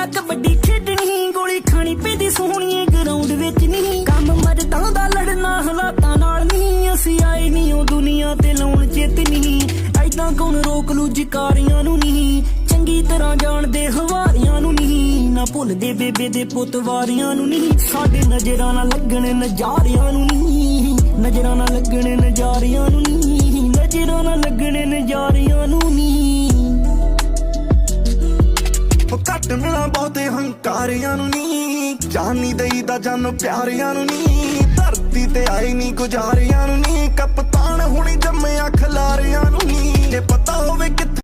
ਆ ਕਬੱਡੀ ਖੇਡਣੀ, ਗੋਲੀ ਖਾਣੀ ਪੈਂਦੀ ਸੋਹਣੀਏ ਗਰਾਊਂਡ ਵਿੱਚ ਨਹੀਂ। ਕੰਮ ਮਰਦਾਂ ਦਾ ਲੜਨਾ ਹਾਲਾਤਾਂ ਨਾਲ ਨਹੀਂ, ਅਸੀਂ ਆਏ ਨਹੀਂ ਉਹ ਦੁਨੀਆ ਤੇ ਲਾਉਣ ਚਿੱਤ ਨਹੀਂ। ਐਦਾਂ ਕੌਣ ਰੋਕ ਲੂ ਜਕਾਰੀਆਂ ਨੂੰ ਨਹੀਂ, ਚੰਗੀ ਤਰ੍ਹਾਂ ਜਾਣਦੇ ਹਵਾਰੀਆਂ ਨੂੰ ਨਹੀਂ। ਨਾ ਭੁੱਲਦੇ ਬੇਬੇ ਦੇ ਪੁੱਤ ਵਾਰੀਆਂ ਨੂੰ ਨਹੀਂ, ਸਾਡੇ ਨਜ਼ਰਾਂ ਨਾਲ ਲੱਗਣ ਨਜ਼ਾਰਿਆਂ ਨੂੰ ਨਹੀਂ। ਨਜ਼ਰਾਂ ਨਾਲ ਲੱਗਣ ਨਜ਼ਾਰਿਆਂ ਨੂੰ ਨਹੀਂ, ਨਜ਼ਰਾਂ ਨਾਲ ਲੱਗਣ ਨਜ਼ਾਰਿਆਂ ਨੂੰ ਨਹੀਂ। ਉਹ ਘੱਟ ਮਿਲਾਂ ਬਹੁਤੇ ਹੰਕਾਰਿਆਂ ਨੂੰ ਨਹੀਂ, ਜਾਨ ਨਹੀਂ ਦਈਦਾ ਜਾਨੋ ਪਿਆਰਿਆਂ ਨੂੰ ਨਹੀਂ। ਧਰਤੀ ਤੇ ਆਏ ਨਹੀਂ ਗੁਜ਼ਾਰਿਆਂ ਨੂੰ ਨਹੀਂ, ਕਪਤਾਨ ਹੁਣੀ ਜੰਮਿਆ ਖਿਲਾਰਿਆਂ ਨੂੰ ਨਹੀਂ। ਜੇ ਪਤਾ ਹੋਵੇ ਕਿ